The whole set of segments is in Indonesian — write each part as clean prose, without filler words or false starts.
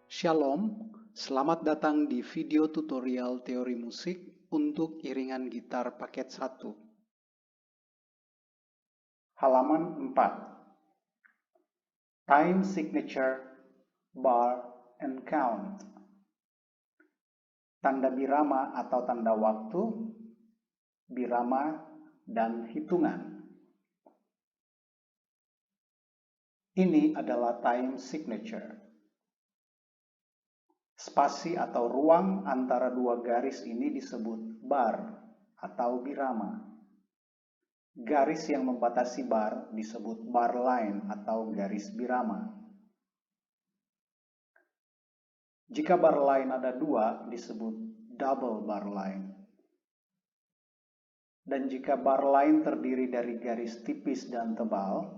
Shalom, selamat datang di video tutorial teori musik untuk iringan gitar paket 1. Halaman 4. Time signature, bar, and count. Tanda birama atau tanda waktu, birama, dan hitungan. Ini adalah time signature. Spasi atau ruang antara dua garis ini disebut bar atau birama. Garis yang membatasi bar disebut bar line atau garis birama. Jika bar line ada dua disebut double bar line. Dan jika bar line terdiri dari garis tipis dan tebal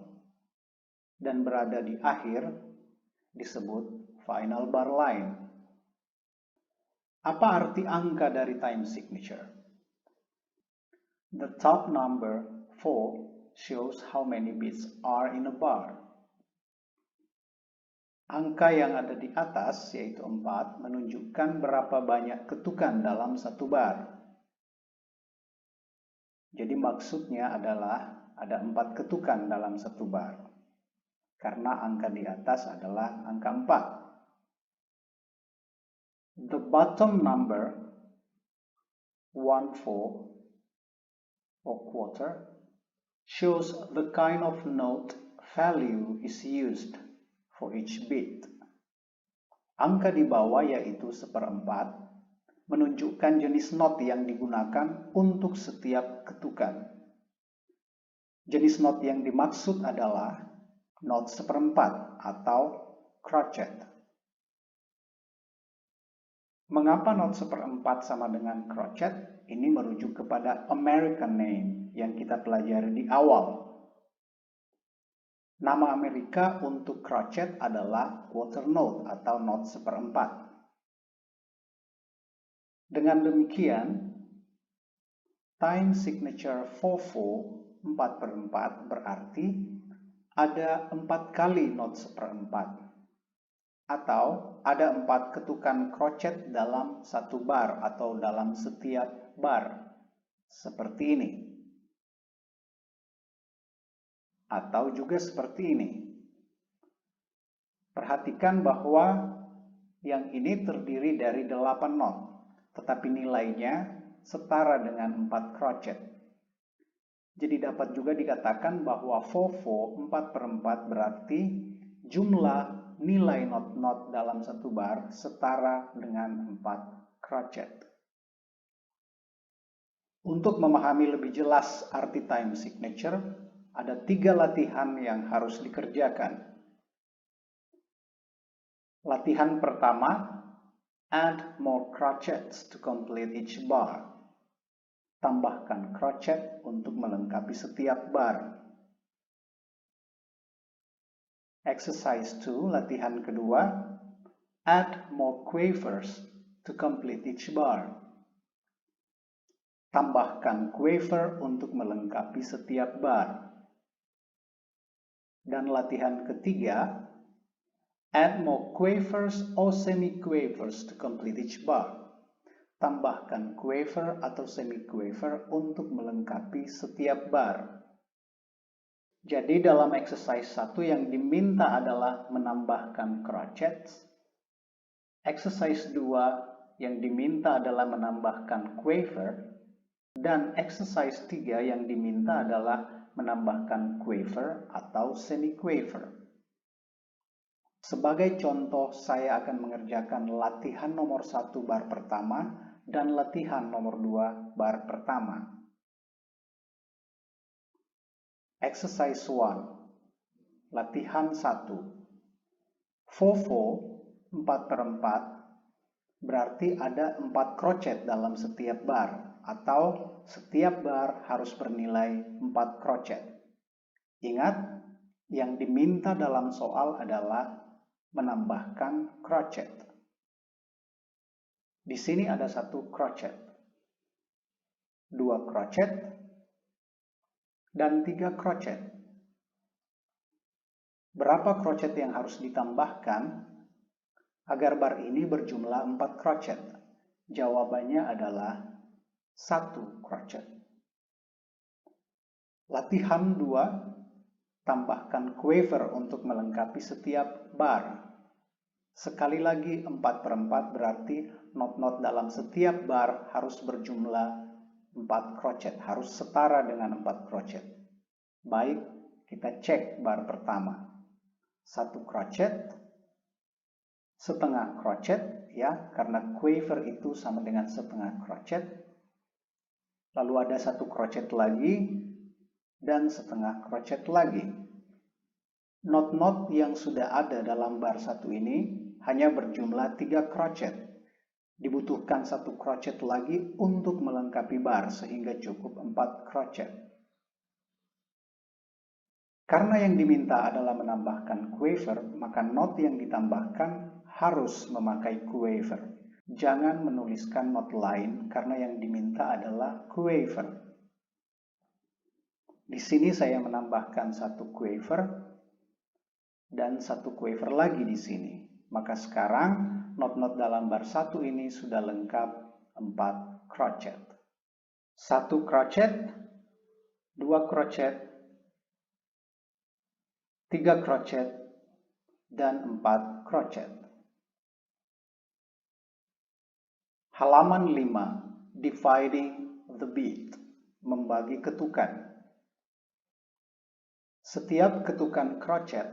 dan berada di akhir disebut final bar line. Apa arti angka dari time signature? The top number 4 shows how many beats are in a bar. Angka yang ada di atas, yaitu 4, menunjukkan berapa banyak ketukan dalam satu bar. Jadi maksudnya adalah ada 4 ketukan dalam satu bar. Karena angka di atas adalah angka 4. The bottom number, 1/4 or quarter, shows the kind of note value is used for each beat. Angka di bawah yaitu 1/4 menunjukkan jenis not yang digunakan untuk setiap ketukan. Jenis not yang dimaksud adalah not 1/4 atau crotchet. Mengapa not 1/4 sama dengan crotchet? Ini merujuk kepada American name yang kita pelajari di awal. Nama Amerika untuk crotchet adalah quarter note atau not 1/4. Dengan demikian, time signature 4/4, 4/4 berarti ada 4 kali not 1/4. Atau ada 4 ketukan crotchet dalam satu bar atau dalam setiap bar. Seperti ini. Atau juga seperti ini. Perhatikan bahwa yang ini terdiri dari 8 not, tetapi nilainya setara dengan 4 crotchet. Jadi dapat juga dikatakan bahwa 4/4, 4/4 berarti jumlah nilai not-not dalam satu bar setara dengan 4 crotchet. Untuk memahami lebih jelas arti time signature, ada 3 latihan yang harus dikerjakan. Latihan pertama, add more crotchets to complete each bar. Tambahkan crotchet untuk melengkapi setiap bar. Exercise 2, latihan kedua, add more quavers to complete each bar. Tambahkan quaver untuk melengkapi setiap bar. Dan latihan ketiga, add more quavers or semi-quavers to complete each bar. Tambahkan quaver atau semi-quaver untuk melengkapi setiap bar. Jadi dalam exercise 1 yang diminta adalah menambahkan crotchets. Exercise 2 yang diminta adalah menambahkan quaver. Dan exercise 3 yang diminta adalah menambahkan quaver atau semi-quaver. Sebagai contoh, saya akan mengerjakan latihan nomor 1 bar pertama dan latihan nomor 2 bar pertama. Exercise 1, latihan 1. 4/4, 4/4, berarti ada 4 crotchet dalam setiap bar, atau setiap bar harus bernilai 4 crotchet. Ingat, yang diminta dalam soal adalah menambahkan crotchet. Di sini ada 1 crotchet, 2 crotchet, dan 3 crotchet. Berapa crotchet yang harus ditambahkan? agar bar ini berjumlah 4 crochet? Jawabannya adalah 1 crochet. Latihan 2, tambahkan quiver untuk melengkapi setiap bar. Sekali lagi 4/4 berarti not-not dalam setiap bar harus berjumlah 4 crochet, harus setara dengan 4 crochet. Baik, kita cek bar pertama. 1 crochet, setengah crochet, ya, karena quiver itu sama dengan setengah crochet. Lalu ada 1 crochet lagi, dan setengah crochet lagi. Knot-knot yang sudah ada dalam bar 1 ini hanya berjumlah 3 crochet. Dibutuhkan 1 crochet lagi untuk melengkapi bar sehingga cukup 4 crochet. Karena yang diminta adalah menambahkan quiver, maka knot yang ditambahkan harus memakai quiver. Jangan menuliskan knot lain karena yang diminta adalah quiver. Di sini saya menambahkan 1 quiver dan 1 quiver lagi di sini. Maka sekarang not-not dalam bar 1 ini sudah lengkap 4 crochet. 1 crochet, 2 crochet, 3 crochet, dan 4 crochet. Halaman 5, dividing the bead, membagi ketukan. Setiap ketukan crochet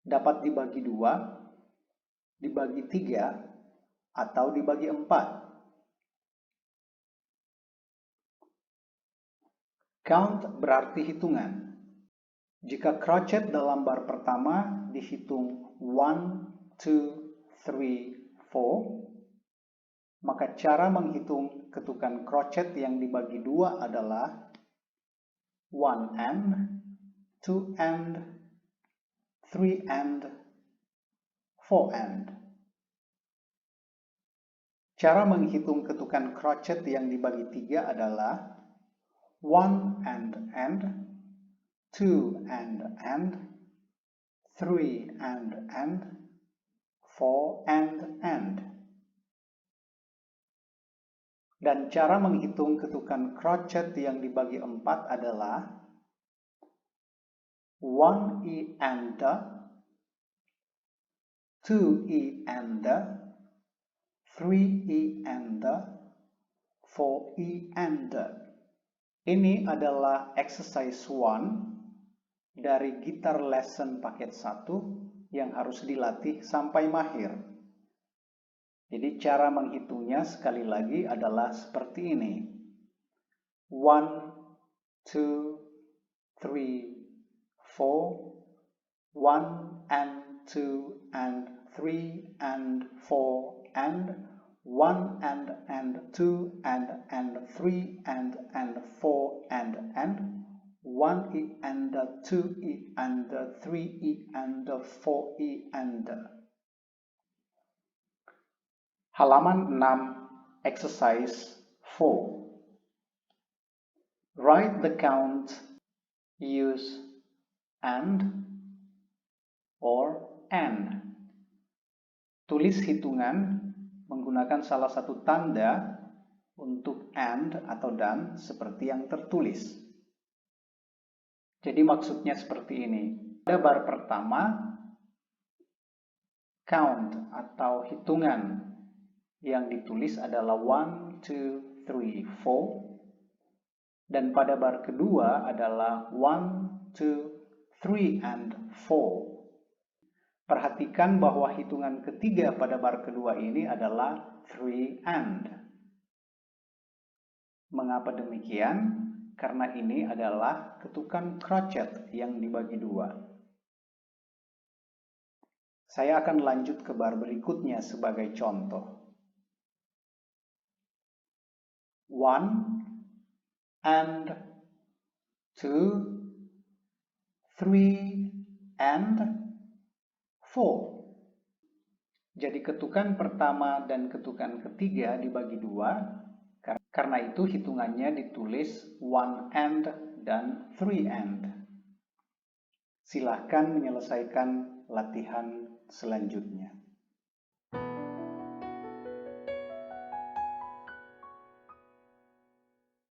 dapat dibagi 2, dibagi 3, atau dibagi 4. Count berarti hitungan. Jika crochet dalam bar pertama dihitung 1, 2, 3, 4, maka cara menghitung ketukan crochet yang dibagi 2 adalah 1 end, 2 end, 3 end, 4 end. Cara menghitung ketukan crochet yang dibagi 3 adalah 1 end end, 2 end end, 3 end end, 4 end end. Dan cara menghitung ketukan crochet yang dibagi 4 adalah 1 end, 2 end, 3 end, 4 end. Ini adalah exercise 1 dari gitar lesson paket 1 yang harus dilatih sampai mahir. Jadi cara menghitungnya sekali lagi adalah seperti ini. 1, 2, 3, 4, 1 and 2 and 3 and 4 and 1 and 2 and 3 and 4 and 1 and 2 and 3 and 4 and. Halaman 6, exercise 4. Write the count, use and or and. Tulis hitungan menggunakan salah satu tanda untuk and atau dan seperti yang tertulis. Jadi maksudnya seperti ini. Pada bar pertama, count atau hitungan yang ditulis adalah 1, 2, 3, 4. Dan pada bar kedua adalah 1, 2, 3, and 4. Perhatikan bahwa hitungan ketiga pada bar kedua ini adalah 3 and. Mengapa demikian? Karena ini adalah ketukan crochet yang dibagi 2. Saya akan lanjut ke bar berikutnya sebagai contoh. 1 and 2, 3 and 4. Jadi ketukan pertama dan ketukan ketiga dibagi 2. Karena itu hitungannya ditulis 1 and dan 3 and. Silahkan menyelesaikan latihan selanjutnya.